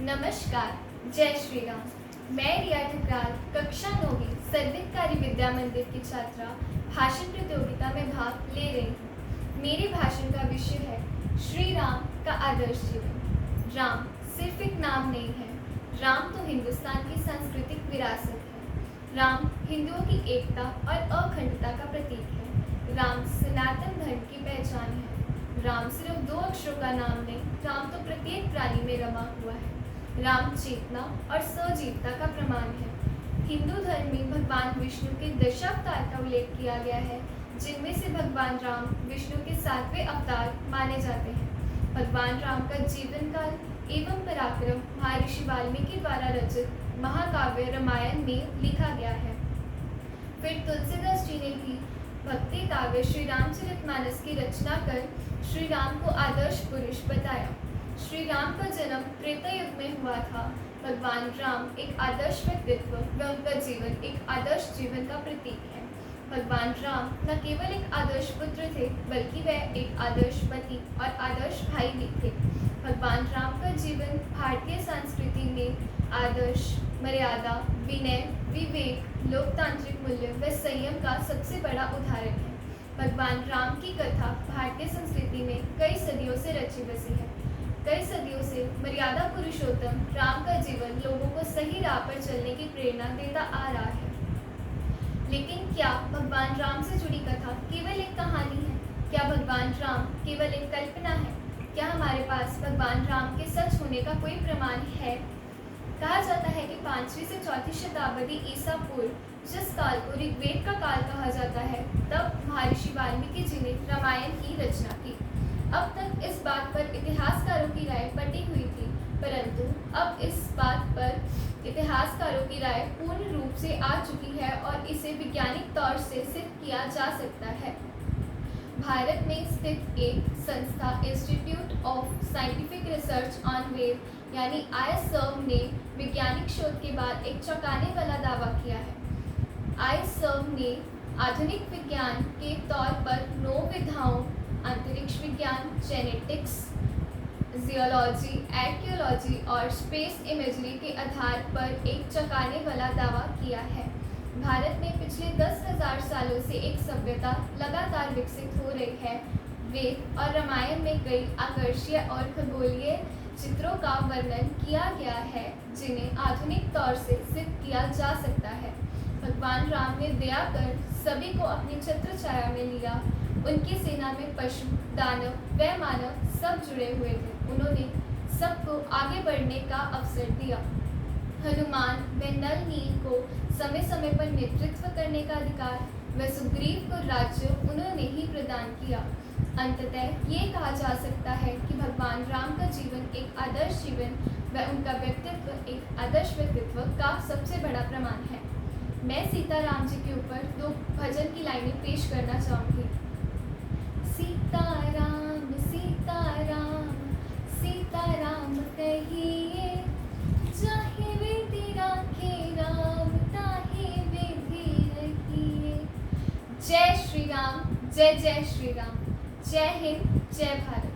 नमस्कार, जय श्री राम। मैं रिया ठकराल कक्षा 9वीं सर्वितकारी विद्या मंदिर की छात्रा भाषण प्रतियोगिता में भाग ले रही हूँ। मेरे भाषण का विषय है श्री राम का आदर्श जीवन। राम सिर्फ एक नाम नहीं है, राम तो हिंदुस्तान की सांस्कृतिक विरासत है। राम हिंदुओं की एकता और अखंडता का प्रतीक है। राम सनातन धर्म की पहचान है। राम सिर्फ दो अक्षरों का नाम नहीं, राम तो प्रत्येक प्राणी में रमा हुआ है। राम चेतना और सजीवता का प्रमाण है। हिंदू धर्म में भगवान विष्णु के दशावतार का उल्लेख किया गया है, जिनमें से भगवान राम विष्णु के 7वें अवतार माने जाते हैं। भगवान राम का जीवन काल एवं पराक्रम महर्षि वाल्मीकि द्वारा रचित महाकाव्य रामायण में लिखा गया है। फिर तुलसीदास जी ने भी भक्ति काव्य श्री रामचरितमानस की रचना कर श्री राम को आदर्श पुरुष बताया। श्री राम का जन्म त्रेता युग में हुआ था। भगवान राम एक आदर्श व्यक्तित्व व उनका जीवन एक आदर्श जीवन का प्रतीक है। भगवान राम न केवल एक आदर्श पुत्र थे, बल्कि वह एक आदर्श पति और आदर्श भाई भी थे। भगवान राम का जीवन भारतीय संस्कृति में आदर्श, मर्यादा, विनय, विवेक, लोकतांत्रिक मूल्य व संयम का सबसे बड़ा उदाहरण है। भगवान राम की कथा भारतीय संस्कृति में कई सदियों से रची बसी है। कई सदियों से मर्यादा पुरुषोत्तम राम का जीवन लोगों को सही राह पर चलने की प्रेरणा देता आ रहा है। लेकिन क्या भगवान राम से जुड़ी कथा केवल एक कहानी है? क्या भगवान राम केवल एक कल्पना है? क्या हमारे पास भगवान राम के सच होने का कोई प्रमाण है? कहा जाता है कि 5वीं से 4वीं शताब्दी ईसा पूर्व, जिस काल को ऋग्वेद का काल कहा जाता है, तब महर्षि वाल्मीकि जी ने रामायण की रचना की। अब तक इस बात पर इतिहासकारों की राय बटी हुई थी, परंतु अब इस बात पर इतिहासकारों की राय पूर्ण रूप से आ चुकी है और इसे वैज्ञानिक तौर से सिद्ध किया जा सकता है। भारत में स्थित एक संस्था institute of scientific research on Veda यानी ISRV ने वैज्ञानिक शोध के बाद एक चौंकाने वाला दावा किया है। ISRV ने आधुनिक विज्ञान के तौर पर 9 विधाओं अंतरिक्ष विज्ञान, जेनेटिक्स, जियोलॉजी, आर्कियोलॉजी और स्पेस इमेजरी के आधार पर एक चौंकाने वाला दावा किया है। भारत में पिछले 10,000 सालों से एक सभ्यता लगातार विकसित हो रही है। वेद और रामायण में कई आकर्षणीय और खगोलीय चित्रों का वर्णन किया गया है, जिन्हें आधुनिक तौर से सिद्ध किया जा सकता है। भगवान राम ने दया कर सभी को अपनी छत्र छाया में लिया। उनकी सेना में पशु, दानव व मानव सब जुड़े हुए थे। उन्होंने सबको आगे बढ़ने का अवसर दिया। हनुमान व नल नील को समय समय पर नेतृत्व करने का अधिकार व सुग्रीव को राज्य उन्होंने ही प्रदान किया। अंततः ये कहा जा सकता है कि भगवान राम का जीवन एक आदर्श जीवन व उनका व्यक्तित्व एक आदर्श व्यक्तित्व का सबसे बड़ा प्रमाण है। मैं सीताराम जी के ऊपर 2 भजन की लाइनें पेश करना चाहूँगी। सीताराम सीताराम सीताराम कहिए, चाहे विधि राखे राम, ताहे विधि रखिए। जय श्री राम, जय जय श्री राम। जय हिंद, जय भारत।